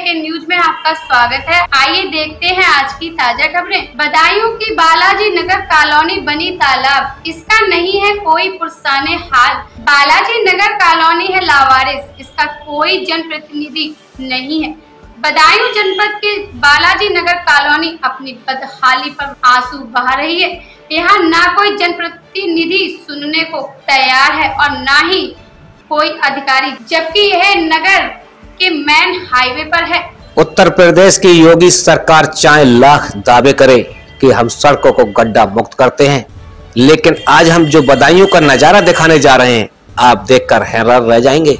के न्यूज में आपका स्वागत है। आइए देखते हैं आज की ताजा खबरें। बदायूं की बालाजी नगर कॉलोनी बनी तालाब, इसका नहीं है कोई पुरसाने हाल। बालाजी नगर कॉलोनी है लावारिस, इसका कोई जनप्रतिनिधि नहीं है। बदायूं जनपद के बालाजी नगर कॉलोनी अपनी बदहाली पर आंसू बहा रही है। यहाँ ना कोई जनप्रतिनिधि सुनने को तैयार है और ना ही कोई अधिकारी, जबकि यह नगर के मेन हाईवे पर है। उत्तर प्रदेश की योगी सरकार चाहे लाख दावे करे कि हम सड़कों को गड्ढा मुक्त करते हैं, लेकिन आज हम जो बदायूं का नजारा दिखाने जा रहे हैं, आप देखकर हैरान रह जाएंगे।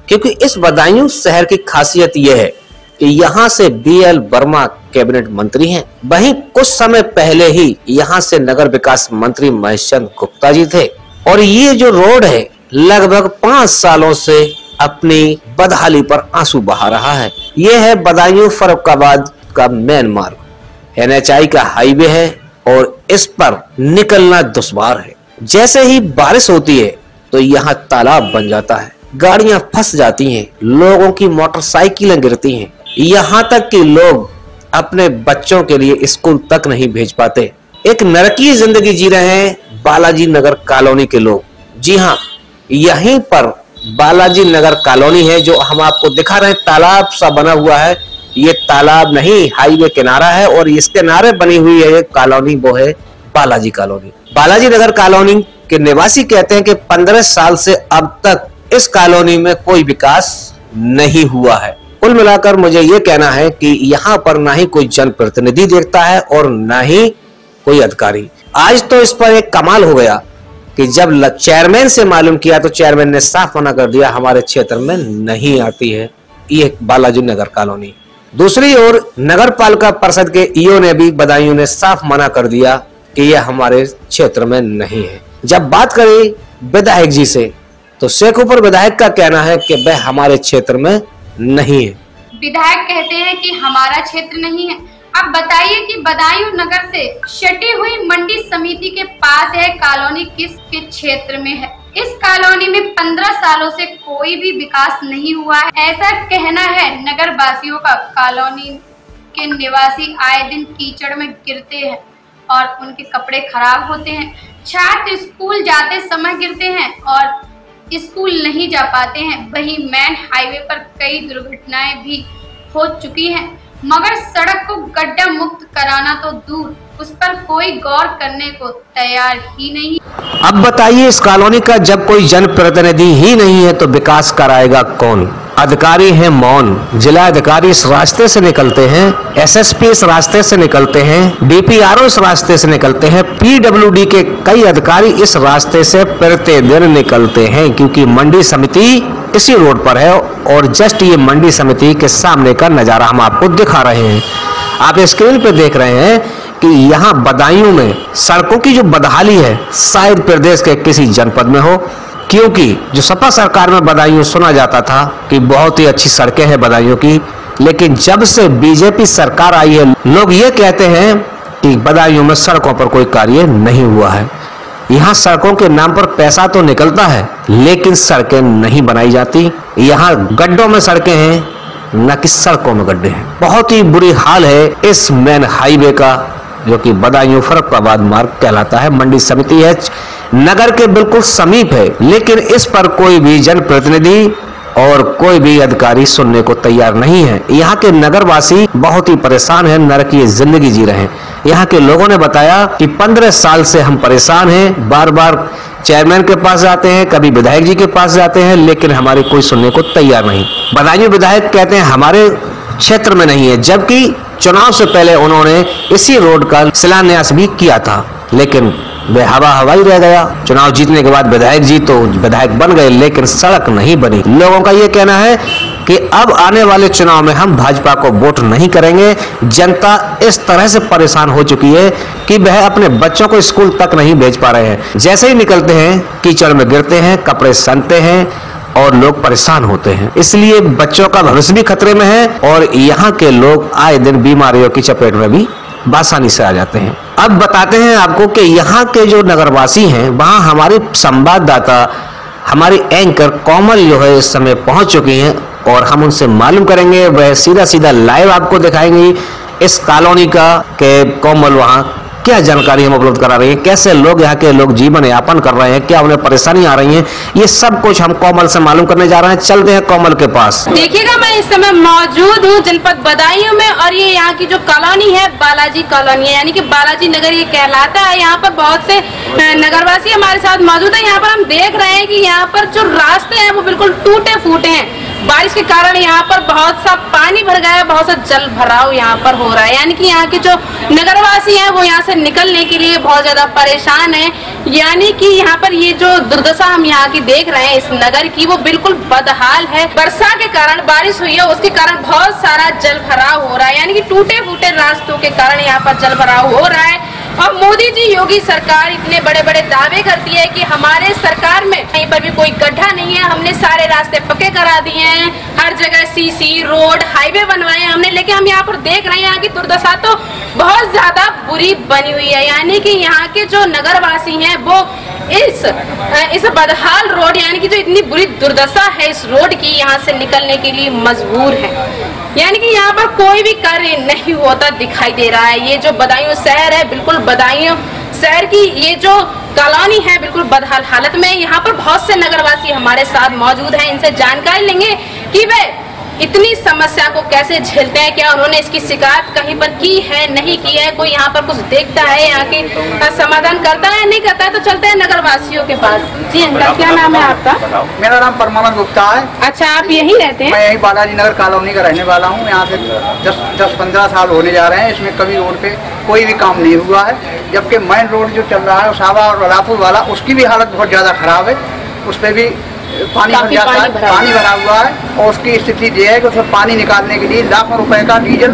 क्योंकि इस बदायूं शहर की खासियत यह है कि यहाँ से BL वर्मा कैबिनेट मंत्री हैं। वहीं कुछ समय पहले ही यहाँ से नगर विकास मंत्री महेश चंद्र गुप्ता जी थे। और ये जो रोड है लगभग 5 सालों से अपनी बदहाली पर आंसू बहा रहा है। ये है बदायूं फर्रुखाबाद का मेन मार्ग, NHI का हाईवे है और इस पर निकलना दुश्वार है। जैसे ही बारिश होती है तो यहाँ तालाब बन जाता है, गाड़ियां फंस जाती हैं, लोगों की मोटरसाइकिलें गिरती हैं, यहाँ तक कि लोग अपने बच्चों के लिए स्कूल तक नहीं भेज पाते। एक नरकीय जिंदगी जी रहे हैं बालाजी नगर कॉलोनी के लोग। जी हाँ, यहीं पर बालाजी नगर कॉलोनी है जो हम आपको दिखा रहे हैं। तालाब सा बना हुआ है, ये तालाब नहीं हाईवे किनारा है और इसके किनारे बनी हुई है कॉलोनी, वो है बालाजी कॉलोनी। बालाजी नगर कॉलोनी के निवासी कहते हैं कि 15 साल से अब तक इस कॉलोनी में कोई विकास नहीं हुआ है। कुल मिलाकर मुझे ये कहना है कि यहाँ पर ना ही कोई जनप्रतिनिधि देखता है और ना ही कोई अधिकारी। आज तो इस पर एक कमाल हो गया कि जब चेयरमैन से मालूम किया तो चेयरमैन ने साफ मना कर दिया, हमारे क्षेत्र में नहीं आती है ये बालाजी नगर कॉलोनी। दूसरी ओर नगर पालिका परिषद के EO ने भी बदायूं ने साफ मना कर दिया कि यह हमारे क्षेत्र में नहीं है। जब बात करें विधायक जी से तो शेखुपुर विधायक का कहना है कि वह हमारे क्षेत्र में नहीं है। विधायक कहते हैं कि हमारा क्षेत्र नहीं है। अब बताइए कि बदायूं नगर से सटी हुई मंडी समिति के पास है कॉलोनी किसके क्षेत्र में है? इस कॉलोनी में 15 सालों से कोई भी विकास नहीं हुआ है, ऐसा कहना है नगर वासियों का। कॉलोनी के निवासी आए दिन कीचड़ में गिरते हैं और उनके कपड़े खराब होते हैं। छात्र स्कूल जाते समय गिरते हैं और स्कूल नहीं जा पाते हैं। वहीं मेन हाईवे पर कई दुर्घटनाएं भी हो चुकी हैं, मगर सड़क को गड्ढा मुक्त कराना तो दूर, उस पर कोई गौर करने को तैयार ही नहीं। अब बताइए, इस कॉलोनी का जब कोई जनप्रतिनिधि ही नहीं है तो विकास कराएगा कौन? अधिकारी हैं मौन, जिला अधिकारी इस रास्ते से निकलते हैं, SSP इस रास्ते से निकलते हैं, DPRO इस रास्ते से निकलते हैं, PWD के कई अधिकारी इस रास्ते से प्रतिदिन निकलते हैं, क्योंकि मंडी समिति इसी रोड पर है। और जस्ट ये मंडी समिति के सामने का नजारा हम आपको दिखा रहे हैं। आप स्क्रीन पे देख रहे हैं कि यहाँ बदायूं में सड़कों की जो बदहाली है शायद प्रदेश के किसी जनपद में हो, क्योंकि जो सपा सरकार में बदायूं सुना जाता था कि बहुत ही अच्छी सड़कें हैं बदायूं की, लेकिन जब से BJP सरकार आई है लोग ये कहते हैं कि बदायूं में सड़कों पर कोई कार्य नहीं हुआ है। यहाँ सड़कों के नाम पर पैसा तो निकलता है लेकिन सड़कें नहीं बनाई जाती। यहाँ गड्ढों में सड़कें हैं, न कि सड़कों में गड्ढे हैं। बहुत ही बुरी हाल है इस मेन हाईवे का, जो कि बदायूं फर्रुखाबाद मार्ग कहलाता है। मंडी समिति है, नगर के बिल्कुल समीप है, लेकिन इस पर कोई भी जनप्रतिनिधि और कोई भी अधिकारी सुनने को तैयार नहीं है। यहाँ के नगरवासी बहुत ही परेशान हैं, नरकीय जिंदगी जी रहे हैं। यहाँ के लोगों ने बताया कि 15 साल से हम परेशान हैं, बार बार चेयरमैन के पास जाते हैं, कभी विधायक जी के पास जाते हैं, लेकिन हमारी कोई सुनने को तैयार नहीं। बदायूं विधायक कहते हैं हमारे क्षेत्र में नहीं है, जबकि चुनाव से पहले उन्होंने इसी रोड का शिलान्यास भी किया था, लेकिन वह हवा ही रह गया। चुनाव जीतने के बाद विधायक जी तो विधायक बन गए, लेकिन सड़क नहीं बनी। लोगों का यह कहना है कि अब आने वाले चुनाव में हम भाजपा को वोट नहीं करेंगे। जनता इस तरह से परेशान हो चुकी है कि वह अपने बच्चों को स्कूल तक नहीं भेज पा रहे हैं। जैसे ही निकलते हैं कीचड़ में गिरते हैं, कपड़े सनते हैं और लोग परेशान होते हैं। इसलिए बच्चों का भविष्य भी खतरे में है और यहाँ के लोग आए दिन बीमारियों की चपेट में भी आसानी से आ जाते हैं। अब बताते हैं आपको कि यहाँ के जो नगरवासी हैं, वहाँ हमारे संवाददाता, हमारी एंकर कोमल जो है इस समय पहुंच चुकी हैं और हम उनसे मालूम करेंगे, वह सीधा सीधा लाइव आपको दिखाएंगी इस कॉलोनी का कि कोमल वहाँ क्या जानकारी हम उपलब्ध करा रही है, कैसे लोग यहाँ के लोग जीवन यापन कर रहे हैं, क्या उन्हें परेशानी आ रही है, ये सब कुछ हम कोमल से मालूम करने जा रहे हैं। चलते हैं कोमल के पास। देखिएगा, मैं इस समय मौजूद हूँ जनपद बदायूं में और ये यहाँ की जो कॉलोनी है बालाजी कॉलोनी है, यानी कि बालाजी नगर ये कहलाता है। यहाँ पर बहुत से नगरवासी हमारे साथ मौजूद है। यहाँ पर हम देख रहे हैं कि यहाँ पर जो रास्ते हैं वो बिल्कुल टूटे फूटे हैं। बारिश के कारण यहाँ पर बहुत सा पानी भर गया है, बहुत सा जल भराव यहाँ पर हो रहा है, यानी कि यहाँ के जो नगरवासी हैं वो यहाँ से निकलने के लिए बहुत ज्यादा परेशान हैं। यानी कि यहाँ पर ये जो दुर्दशा हम यहाँ की देख रहे हैं इस नगर की, वो बिल्कुल बदहाल है। वर्षा के कारण बारिश हुई है, उसके कारण बहुत सारा जल भराव हो रहा है, यानी कि टूटे फूटे रास्तों के कारण यहाँ पर जल भराव हो रहा है। और मोदी जी, योगी सरकार इतने बड़े बड़े दावे करती है कि हमारे सरकार में कहीं पर भी कोई गड्ढा नहीं है, हमने सारे रास्ते पक्के करा दिए हैं, हर जगह सीसी रोड हाईवे बनवाए हैं हमने, लेकिन हम यहाँ पर देख रहे हैं यहाँ की दुर्दशा तो बहुत ज्यादा बुरी बनी हुई है। यानी कि यहाँ के जो नगरवासी हैं वो इस बदहाल रोड, यानी कि जो इतनी बुरी दुर्दशा है इस रोड की, यहाँ से निकलने के लिए मजबूर है। यानी कि यहाँ पर कोई भी कार्य नहीं होता दिखाई दे रहा है। ये जो बदायूं शहर है, बिल्कुल बदायूं शहर की ये जो कॉलोनी है बिल्कुल बदहाल हालत में। यहाँ पर बहुत से नगरवासी हमारे साथ मौजूद हैं, इनसे जानकारी लेंगे कि वे इतनी समस्या को कैसे झेलते हैं, क्या उन्होंने इसकी शिकायत कहीं पर की है, नहीं की है, कोई यहाँ पर कुछ देखता है, यहाँ की समाधान करता है, नहीं करता है। तो चलते हैं नगरवासियों के पास। जी अंकल, क्या नाम है आपका? मेरा नाम परमानंद गुप्ता है। अच्छा, आप यहीं रहते हैं? मैं यही बालाजी नगर कॉलोनी का रहने वाला हूँ। यहाँ से 10-15 साल होने जा रहे हैं। इसमें कभी रोड पे कोई भी काम नहीं हुआ है, जबकि मेन रोड जो चल रहा है उसावा और रापुर वाला, उसकी भी हालत बहुत ज़्यादा खराब है। उस पर भी पानी भर जाता है, पानी भरा हुआ है और उसकी स्थिति ये है कि उसमें पानी निकालने के लिए लाखों रुपए का डीजल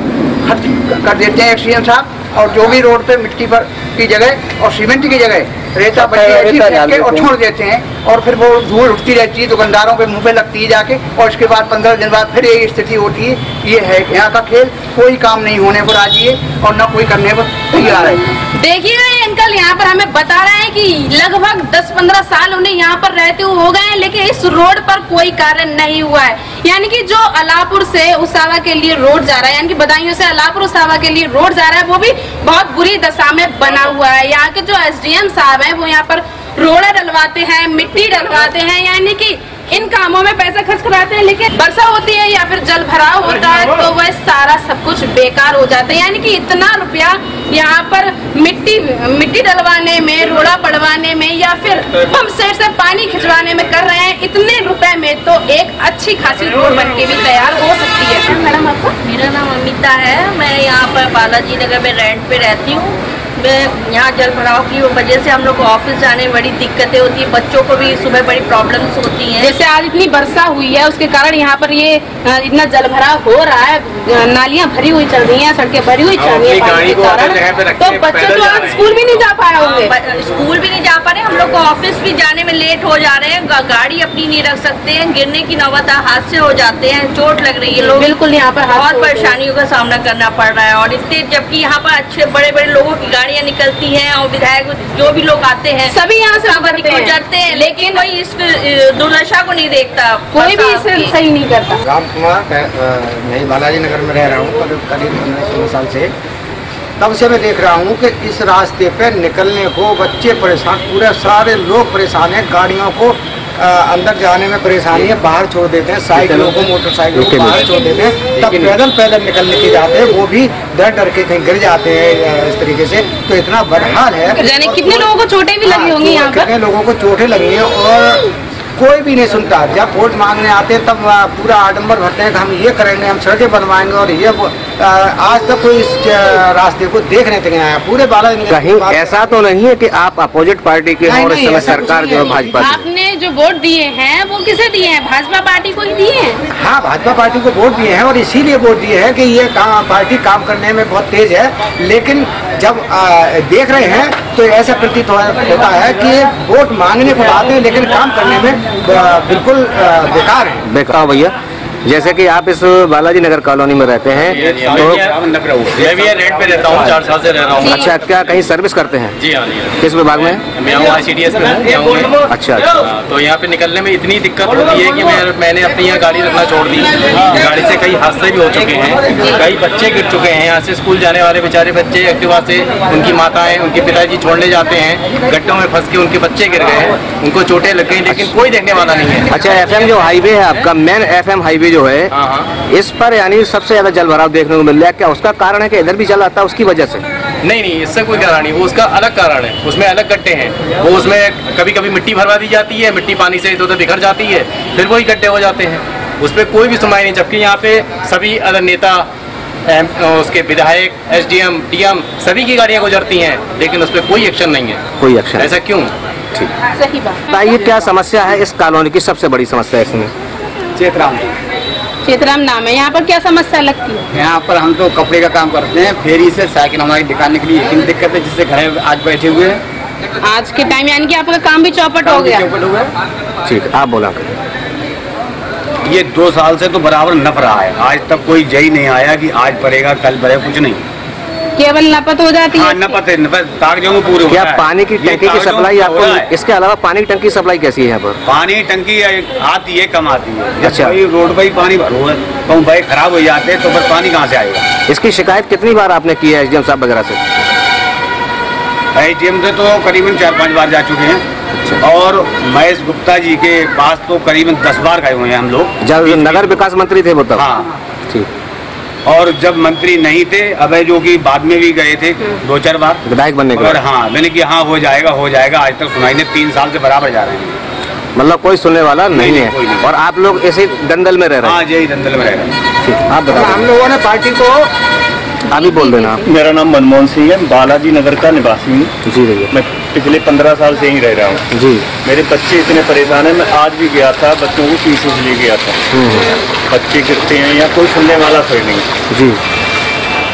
खर्च कर देते हैं सीएम साहब। और जो भी रोड पे मिट्टी पर की जगह और सीमेंट की जगह रेता बची के और छोड़ देते हैं, और फिर वो धूल उठती रहती है, दुकानदारों पे मुंह पे लगती है जाके, और इसके बाद 15 दिन बाद फिर ये स्थिति होती है। ये है यहाँ का खेल, कोई काम नहीं होने पर राजी है और न कोई करने पर तैयार है। देखिएगा, अंकल यहाँ पर हमें बता रहे हैं कि लगभग 10-15 साल उन्हें यहाँ पर रहते हुए हो गए हैं, लेकिन इस रोड पर कोई कार्य नहीं हुआ है। यानी कि जो अलापुर से उसावा के लिए रोड जा रहा है, यानी कि बदायूं से अलापुर उसावा के लिए रोड जा रहा है, वो भी बहुत बुरी दशा में बना हुआ है। यहाँ के जो एसडीएम साहब हैं वो यहाँ पर रोड़ा डलवाते हैं, मिट्टी डलवाते हैं, यानी कि इन कामों में पैसा खर्च कराते हैं, लेकिन वर्षा होती है या फिर जल भराव होता है तो वह सारा सब कुछ बेकार हो जाता है। यानी कि इतना रुपया यहाँ पर मिट्टी डलवाने में, रोड़ा पड़वाने में या फिर पंप सेट से पानी खिंचवाने में कर रहे हैं। इतने रुपए में तो एक अच्छी खासी रोड बन के भी तैयार हो सकती है। मैडम, आपका? मेरा नाम अमिता है। मैं यहाँ पर बालाजी नगर में रेंट पे रहती हूँ। मैं यहाँ जल भराव की वजह से हम लोग को ऑफिस जाने में बड़ी दिक्कतें होती है, बच्चों को भी सुबह बड़ी प्रॉब्लम्स होती हैं। जैसे आज इतनी वर्षा हुई है उसके कारण यहाँ पर ये इतना जल भराव हो रहा है, नालियाँ भरी हुई चल रही हैं, सड़कें भरी हुई चल रही है, तो बच्चे तो आज स्कूल भी नहीं जा पा रहे होंगे। स्कूल भी नहीं जा पा रहे, हम लोग को ऑफिस भी जाने में लेट हो जा रहे हैं, गाड़ी अपनी नहीं रख सकते हैं, गिरने की नौबत, हादसे हो जाते हैं, चोट लग रही है, लोग बिल्कुल यहाँ पर बहुत परेशानियों का सामना करना पड़ रहा है। और इतने, जबकि यहाँ पर अच्छे बड़े बड़े लोगों की गाड़ियाँ निकलती हैं और विधायक जो भी लोग आते हैं सभी यहाँ से गुजरते हैं, लेकिन कोई इस दुर्दशा को नहीं देखता, कोई भी इसे सही नहीं करता। राम कुमार, मैं बालाजी नगर में रह रहा हूँ करीब 15-16 साल से। तब से मैं देख रहा हूँ कि इस रास्ते पे निकलने को बच्चे परेशान, पूरे सारे लोग परेशान हैं। गाड़ियों को अंदर जाने में परेशानी है, बाहर छोड़ देते हैं, साइकिलों को, मोटरसाइकिलों को बाहर छोड़ देते हैं, तब पैदल निकलने के जाते हैं, वो भी डर के कहीं गिर जाते हैं इस तरीके से। तो इतना बदहाल है। यानी कितने लोगों को चोटें भी लगी होंगी यहाँ पर? कितने लोगों को चोटें लगी हैं और कोई भी नहीं सुनता। जब वोट मांगने आते हैं तब पूरा आडंबर भरते हैं कि हम ये करेंगे, हम सड़कें बनवाएंगे, और ये आज तक कोई इस रास्ते को देखने तक नहीं आया। पूरे बालाजी कहीं ऐसा तो नहीं है कि आप अपोजिट पार्टी के और इस समय सरकार जो है भाजपा की? आपने जो वोट दिए हैं वो किसे दिए हैं? भाजपा पार्टी को ही दिए हैं? हाँ, भाजपा पार्टी को वोट दिए हैं और इसीलिए वोट दिए हैं कि ये पार्टी काम करने में बहुत तेज है। लेकिन जब देख रहे हैं तो ऐसा प्रतीत होता है कि वोट मांगने को आते हैं लेकिन काम करने में बिल्कुल बेकार है। बेकार भैया, जैसे कि आप इस बालाजी नगर कॉलोनी में रहते हैं तो मैं भी रेंट पे रहता हूँ, 4 साल से रह रहा हूँ। अच्छा, क्या कहीं सर्विस करते हैं? जी हाँ। किस विभाग में? मैं हूँ ICDS में हूँ। अच्छा। तो यहाँ पे निकलने में इतनी दिक्कत होती है कि मैंने अपनी यहाँ गाड़ी रखना छोड़ दी। गाड़ी से कई हादसे भी हो चुके हैं, कई बच्चे गिर चुके हैं। यहाँ से स्कूल जाने वाले बेचारे बच्चे एक्टिवा से, उनकी माताएं, उनके पिताजी छोड़ने जाते हैं, गड्ढों में फंस के उनके बच्चे गिर गए, उनको चोटें लग गई, लेकिन कोई देखने वाला नहीं है। अच्छा, FM जो हाईवे है आपका, मेन FM हाईवे जो है, इस पर यानी सबसे ज्यादा जल भराव देखने को मिल रहा है। क्या उसका कारण है कि इधर भी जल आता है उसकी वजह से? नहीं, इससे कोई कारण नहीं, वो उसका अलग कारण है। उसमें अलग गड्ढे हैं, वो उसमें कभी कभी मिट्टी भरवा दी जाती है, मिट्टी पानी से इधर बिखर जाती है, फिर वही गड्ढे हो जाते हैं। उस पर कोई भी सुनवाई नहीं, जबकि यहाँ पे सभी अलग नेता, उसके विधायक, SDM, DM सभी की गाड़ियाँ गुजरती हैं, लेकिन उस पर कोई एक्शन नहीं है। कोई एक्शन? ऐसा क्यों? ठीक, सही बात। बताइए क्या समस्या है इस कॉलोनी की? सबसे बड़ी समस्या इसमें चेतराम नाम है। यहाँ पर क्या समस्या लगती है? यहाँ पर हम तो कपड़े का काम करते हैं, फेरी से साइकिल हमारी निकालने के लिए इतनी दिक्कत है, जिससे घर में आज बैठे हुए हैं। आज के टाइम यानी कि आपका काम भी चौपट हो गया। ठीक, आप बोला। ये 2 साल से तो बराबर नप रहा है, आज तक कोई जई नहीं आया कि आज पड़ेगा कल पड़ेगा, कुछ नहीं, केवल नपत हो जाती है। नपत कागजों में पूरे। क्या पानी की टंकी की सप्लाई आपको, इसके अलावा पानी की टंकी सप्लाई कैसी है यहाँ पर? पानी टंकी आती है, कम आती है। अच्छा, रोड पर ही पानी भरो है, तो बाइक खराब हो जाते हैं, तो फिर पानी कहाँ से आएगा? इसकी शिकायत कितनी बार आपने की है SDM साहब वगैरह से? SDM से तो करीबन 4-5 बार जा चुके हैं। अच्छा। और महेश गुप्ता जी के पास तो करीबन 10 बार गए हुए हैं हम लोग, जब नगर विकास मंत्री थे वो तब। हाँ, ठीक। और जब मंत्री नहीं थे, अभय जो कि बाद में भी गए थे 2-4 बार विधायक बनने के बाद। हाँ, मैंने कि हाँ हो जाएगा, आज तक सुनाई नहीं, 3 साल से बराबर जा रहे हैं। मतलब कोई सुनने वाला नहीं है। और आप लोग ऐसे दंदल में रह रहे हैं? हाँ, यही दंदल में रह रहे हैं। आप बताओ। हम लोगों ने पार्टी को अभी बोल देना। मेरा नाम मनमोहन सिंह है, बालाजी नगर का निवासी हूँ। जी भैया। मैं पिछले 15 साल से ही रह रहा हूँ। जी। मेरे बच्चे इतने परेशान हैं, मैं आज भी गया था, बच्चों को पीछे ले गया था। बच्चे गिरते हैं या कोई सुनने वाला कोई नहीं। जी।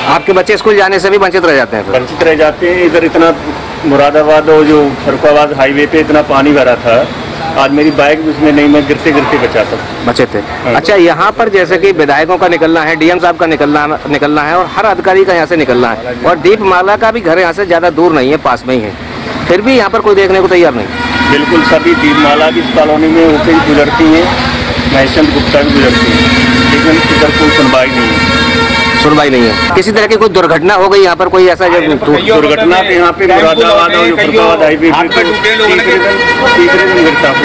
आपके बच्चे स्कूल जाने से भी वंचित रह जाते हैं? वंचित रह जाते हैं। इधर इतना मुरादाबाद और जो फरुखाबाद हाईवे पे इतना पानी भरा था, आज मेरी बाइक भी उसमें नहीं, मैं गिरते गिरते बचे थे। अच्छा, यहाँ पर जैसे कि विधायकों का निकलना है, DM साहब का निकलना है और हर अधिकारी का यहाँ से निकलना है, और दीपमाला का भी घर यहाँ से ज़्यादा दूर नहीं है, पास में ही है, फिर भी यहाँ पर कोई देखने को तैयार नहीं। बिल्कुल, सभी दीपमाला की कॉलोनी में होकर गुजरती हैं, महेशचंद गुप्ता भी गुजरती हैं, लेकिन इधर कोई सुनवाई नहीं है। किसी तरह की कोई दुर्घटना हो गई यहाँ पर? कोई ऐसा दुर्घटना तो यहाँ पे मुरादाबाद और फरुखाबाद हाईवे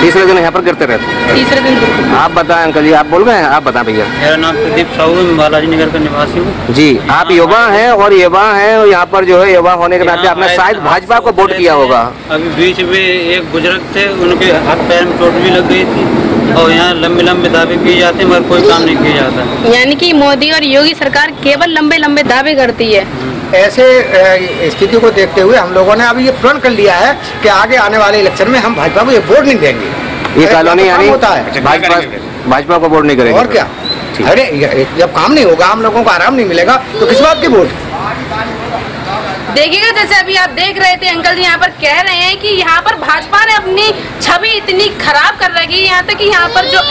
तीसरे दिन यहाँ पर गिरते रहते? तीसरे दिन। आप बताएं अंकल जी, आप बोल गए हैं? आप बताएं भैया। मेरा नाम प्रदीप साहू है, मैं बालाजी नगर का निवासी हूँ। जी, आप युवा हैं और यहाँ पर जो है युवा होने के नाते आपने शायद भाजपा को वोट किया होगा। अभी बीच में एक बुजुर्ग थे, उनके हाथ पैर में चोट भी लग गई थी, और यहाँ लंबे दावे किए जाते हैं, मगर कोई काम नहीं किया जाता। यानी कि मोदी और योगी सरकार केवल लंबे दावे करती है। ऐसे स्थिति को देखते हुए हम लोगों ने अभी ये प्रण कर लिया है कि आगे आने वाले इलेक्शन में हम भाजपा को ये वोट नहीं देंगे। ये कॉलोनी यानी होता है भाजपा को वोट नहीं करेंगे। और क्या? अरे जब काम नहीं होगा, हम लोगों को आराम नहीं मिलेगा, तो किस बात की वोट? देखिएगा, जैसे अभी आप देख रहे थे, अंकल जी यहाँ पर कह रहे हैं कि यहाँ पर भाजपा ने अपनी छवि इतनी खराब कर रखी है, यहाँ तक कि यहाँ पर जो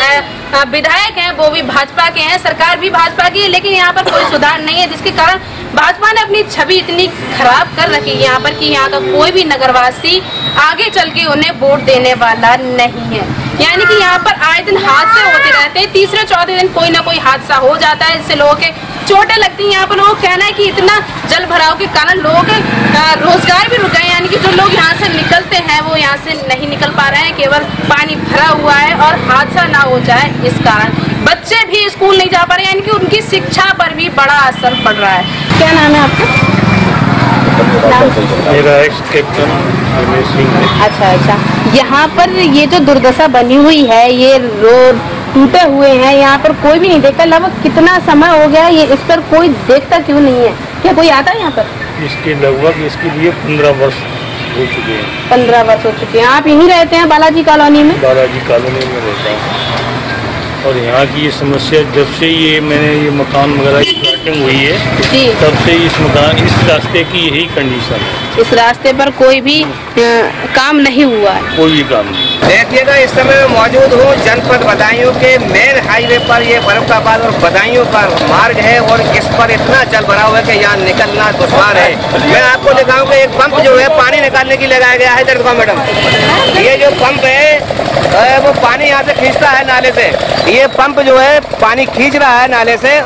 विधायक हैं वो भी भाजपा के हैं, सरकार भी भाजपा की है, लेकिन यहाँ पर कोई सुधार नहीं है, जिसके कारण भाजपा ने अपनी छवि इतनी खराब कर रखी है यहाँ पर कि यहाँ का कोई भी नगरवासी आगे चल के उन्हें वोट देने वाला नहीं है। यानी कि यहाँ पर आए दिन हादसे होते रहते हैं, तीसरे चौथे दिन कोई ना कोई हादसा हो जाता है, इससे लोगों के चोटें लगती हैं। यहाँ पर लोगों का कहना है कि इतना जल भराव के कारण लोगों के रोजगार भी रुक गए, यानी कि जो लोग यहाँ से निकलते हैं वो यहाँ से नहीं निकल पा रहे हैं, केवल पानी भरा हुआ है और हादसा ना हो जाए इस कारण बच्चे भी स्कूल नहीं जा पा रहे हैं, यानी कि उनकी शिक्षा पर भी बड़ा असर पड़ रहा है। क्या नाम है आपका? मेरा एक्स कैप्टन रमेश सिंह। अच्छा, यहाँ पर ये जो दुर्दशा बनी हुई है, ये रोड टूटे हुए हैं, यहाँ पर कोई भी नहीं देखता। लगभग कितना समय हो गया ये, इस पर कोई देखता क्यों नहीं है? क्या कोई आता है यहाँ पर? इसके लगभग इसके लिए 15 वर्ष हो चुके हैं। 15 वर्ष हो चुके हैं। आप यहीं रहते हैं बालाजी कॉलोनी में? बालाजी कॉलोनी में रहता हूँ। और यहाँ की ये समस्या जब से ये मैंने ये मकान वगैरह की प्लॉटिंग हुई है तब से इस रास्ते की यही कंडीशन है। इस रास्ते पर कोई भी काम नहीं हुआ है, कोई भी काम नहीं। देखिएगा इस समय मैं मौजूद हूँ जनपद बदायूं के मेन हाईवे पर। ये फर्रुखाबाद और बदायूं का मार्ग है और इस पर इतना जल भरा हुआ है कि यहाँ निकलना दुश्वार है। मैं आपको दिखाऊं कि एक पंप जो है पानी निकालने के लिए लगाया गया है। इधर देखो मैडम, ये जो पंप है वो पानी यहाँ से खींचता है नाले से। ये पंप जो है पानी खींच रहा है नाले से,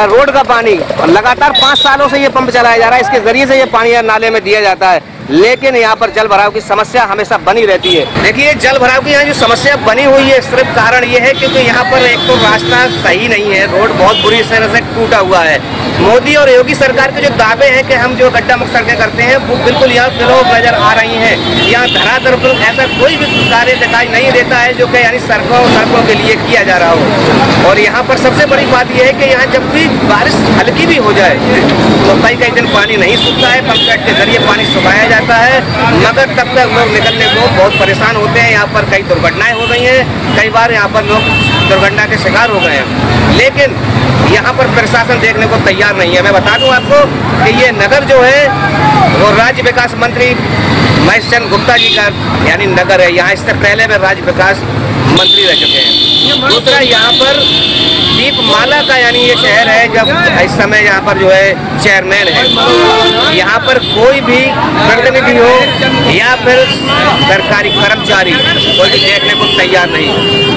रोड का पानी। और लगातार 5 सालों से ये पंप चलाया जा रहा है, इसके जरिए से ये पानी नाले में दिया जाता है। लेकिन यहाँ पर जल भराव की समस्या हमेशा बनी रहती है। देखिए जल भराव की यहाँ जो समस्या बनी हुई है सिर्फ कारण ये है क्योंकि यहाँ पर एक तो रास्ता सही नहीं है, रोड बहुत बुरी तरह से टूटा हुआ है। मोदी और योगी सरकार के जो दावे हैं कि हम जो गड्ढा मुक्त सड़कें करते हैं वो बिल्कुल यहाँ फ्लॉप नजर आ रही हैं। यहाँ धरातल पर ऐसा कोई भी कार्य दिखाई नहीं देता है जो कि यानी सड़कों के लिए किया जा रहा हो। और यहाँ पर सबसे बड़ी बात यह है कि यहाँ जब भी बारिश हल्की भी हो जाए तो कई दिन पानी नहीं सूखता है, पंप सेट के जरिए पानी सुखाया जाता है, मगर तब तक लोग निकलने को बहुत परेशान होते हैं। यहाँ पर कई दुर्घटनाएं हो गई हैं, कई बार यहाँ पर लोग दुर्घटना के शिकार हो गए हैं, लेकिन यहाँ पर प्रशासन देखने को तैयार नहीं है। मैं बता दूं आपको कि ये नगर जो है वो राज्य विकास मंत्री महेश चंद्र गुप्ता जी का यानी नगर है। यहाँ इससे पहले में राज्य विकास मंत्री रह चुके हैं। दूसरा यहाँ पर दीपमाला का यानी ये शहर है, जब इस समय यहाँ पर जो है चेयरमैन है। यहाँ पर कोई भी प्रतिनिधि हो या फिर सरकारी कर्मचारी कोई भी देखने को तैयार नहीं।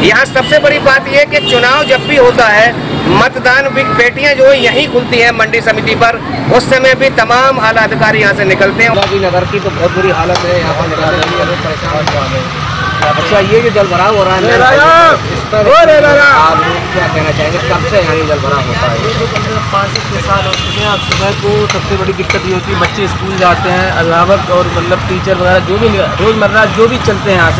यहाँ सबसे बड़ी बात यह है कि चुनाव जब भी होता है मतदान भी पेटियां जो है यहीं खुलती हैं मंडी समिति पर, उस समय भी तमाम आला अधिकारी यहाँ से निकलते हैं। नगर की तो बहुत बुरी हालत है, यहाँ पर निकलने के लिए परेशान। अच्छा ये जो जल भराव हो रहा है इस पर आप क्या कहना चाहेंगे, कब से यहाँ जल भराव होता है? 5-6 साल हो चुके हैं। अब सुबह को सबसे बड़ी दिक्कत ये होती है, बच्चे स्कूल जाते हैं, अभिभावक और मतलब टीचर वगैरह जो भी रोज़मर्रा जो भी चलते हैं यहाँ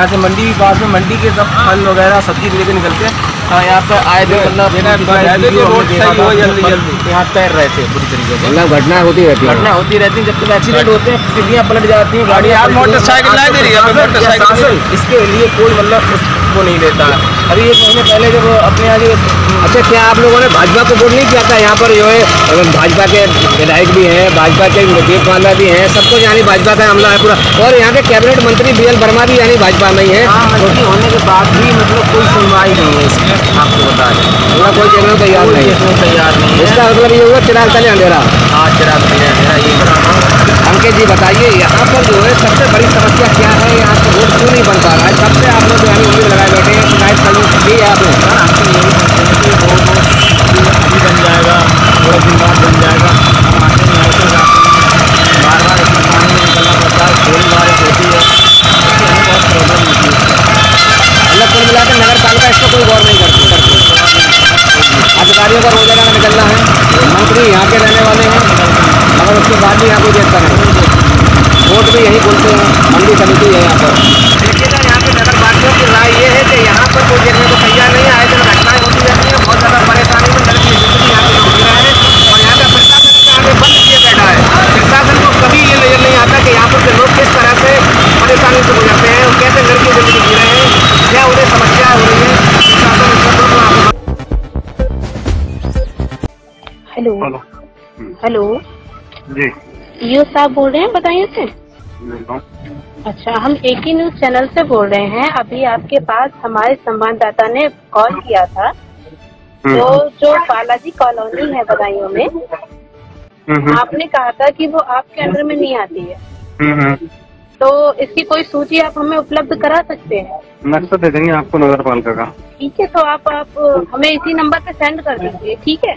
से मंडी भी पास में, मंडी के सब फल वगैरह सब्जी लेके निकलते हैं। यहाँ पर आए थे मतलब यहाँ तैर रहे थे पूरी तरीके से, मतलब घटना होती रहती है। जब तक एक्सीडेंट होते हैं टिड्डियाँ पलट जाती हैं, गाड़ियाँ मोटरसाइकिल, इसके लिए कोई मतलब वो नहीं देता है। अभी 1 महीने पहले जब अपने आगे। अच्छा क्या आप लोगों ने भाजपा को वोट नहीं किया था? यहाँ पर जो है भाजपा के विधायक भी हैं, भाजपा के दीपमाला भी हैं, सबको यानी भाजपा का हमला है पूरा। और यहाँ के कैबिनेट मंत्री BL वर्मा भी यानी भाजपा में ही है। मंत्री होने के बाद भी मतलब कोई सुनवाई नहीं है इसकी, आपको बता दें कोई देखने को तैयार नहीं। इसका मतलब ये हुआ चिराग तले अंधेरा। हाँ चिराग तले अंधेरा ये। अंकित जी बताइए यहाँ पर जो है सबसे बड़ी समस्या क्या है, यहाँ पर रोड क्यों नहीं बन पा रहा है? सबसे आप लोग यानी उम्मीद लगाए बैठे हैं, शिकायत करनी दी है आपने? अभी बन जाएगा, थोड़ा दिन बाद बन जाएगा। हम आते हैं ऐसे जाते हैं, बार बार इसमें पानी में निकलना पड़ता है, थोड़ी बारिश होती है, इससे हमें बहुत प्रॉब्लम होती है। मतलब कुल मिलाकर नगर पालिका इस पर कोई गौर नहीं करती। अधिकारियों का रोजाना का निकलना है, मंत्री यहाँ के रहने वाले हैं, मगर उसके बाद भी यहाँ कोई देखता नहीं। वोट भी यहीं खुलते हैं, मंडी समिति है यहाँ पर। देखिएगा यहाँ के नगर वासियों की राय ये है कि यहाँ पर कोई देखने को तैयार नहीं है। आए दिन घटनाएं होती रहती हैं, बहुत ज़्यादा परेशानी में लड़की जिंदगी यहाँ के लोग जी रहे हैं। और यहाँ का प्रशासन आगे बंद किया बैठा है। प्रशासन को कभी ये नजर नहीं आता कि यहाँ पर के लोग किस तरह से परेशानी से गुजरते हैं और कैसे लड़की जिंदगी जी रहे हैं, क्या उन्हें समस्या हो रही है। हेलो जी, यो साहब बोल रहे हैं बताइए से? अच्छा, हम AK न्यूज चैनल से बोल रहे हैं। अभी आपके पास हमारे संवाददाता ने कॉल किया था, तो जो बालाजी कॉलोनी है बदायूं में, आपने कहा था कि वो आपके अंडर में नहीं आती है, तो इसकी कोई सूची आप हमें उपलब्ध करा सकते हैं? नक्शा दे देंगे आपको नगर पालिका का। ठीक है, तो आप हमें इसी नंबर पे सेंड कर दीजिए। ठीक है।